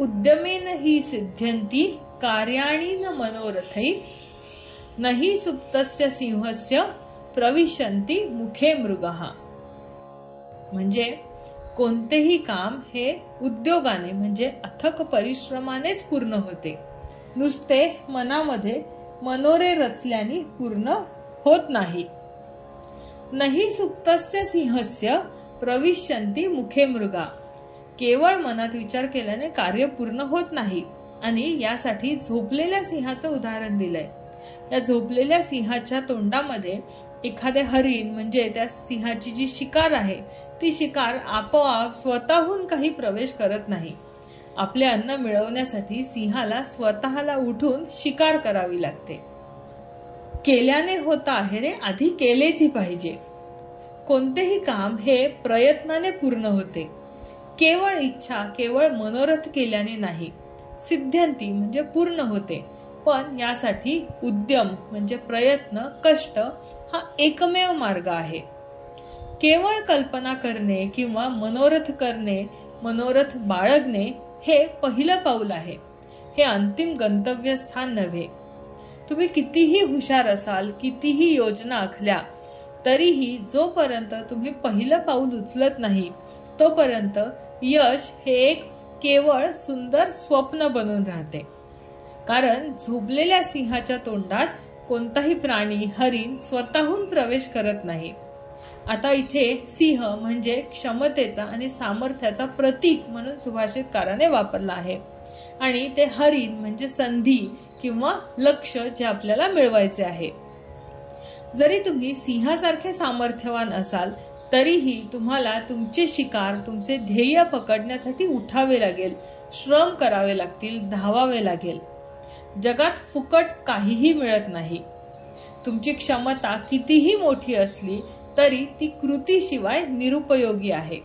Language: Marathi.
उद्यमेन हि सिद्ध्यन्ति कार्याणि न मनोरथै नहि सुप्तस्य सिंहस्य प्रविशन्ति मुखे मृगः। म्हणजे कोणतेही काम हे उद्योगाने म्हणजे अथक परिश्रमानेच पूर्ण होते, नुसते मनामध्ये मनोरे रचल्याने पूर्ण होत नाही। नहि सुप्तस्य सिंहस्य प्रविशन्ति मुखे मृगा, केवळ मनात विचार केल्याने कार्य पूर्ण होत नाही। आणि यासाठी झोपलेल्या सिंहाचं उदाहरण दिलंय। या झोपलेल्या सिंहाच्या तोंडामध्ये एखादे हरिण म्हणजे त्या सिंहाची जी शिकार आहे ती शिकार आपोआप स्वतःहून काही प्रवेश करत नाही। आपले अन्न मिळवण्यासाठी सिंहाला स्वतःला उठून शिकार करावी लागते। केल्याने होता आहे रे, आधी केलेच पाहिजे। कोणतेही काम हे प्रयत्नाने पूर्ण होते, केवळ इच्छा केवळ मनोरथ केल्याने नाही। सिद्ध्यंती म्हणजे पूर्ण होते, पण यासाठी उद्यम म्हणजे प्रयत्न कष्ट हा एकमेव मार्ग आहे। केवळ कल्पना करणे किंवा मनोरथ करणे, मनोरथ बाळगणे हे पहिलं पाऊल आहे, हे अंतिम गंतव्य स्थान नव्हे। तुम्ही कितीही हुशार असाल, कितीही योजना आखल्या तरीही जोपर्यंत तुम्ही पहिलं पाऊल उचलत नाही तोपर्यंत यश हे एक केवळ सुंदर स्वप्न बनून राहते। कारण झोपलेल्या सिंहाच्या तोंडात कोणताही प्राणी हरिण स्वतःहून प्रवेश करत नाही। आता इथे सिंह म्हणजे क्षमतेचा आणि सामर्थ्याचा प्रतीक म्हणून सुभाषितकाराने वापरला आहे, आणि ते हरिण म्हणजे संधी किंवा लक्ष्य जे आपल्याला मिळवायचे आहे। जरी तुम्ही सिंहासारखे सामर्थ्यवान असाल तरीही तुम्हाला तुमचे शिकार, तुमचे ध्येय पकडण्यासाठी उठावे लागेल, श्रम करावे लागतील, धावावे लागेल। जगात फुकट काहीही मिळत नाही। तुमची क्षमता कितीही मोठी असली तरी ती कृतीशिवाय निरुपयोगी आहे।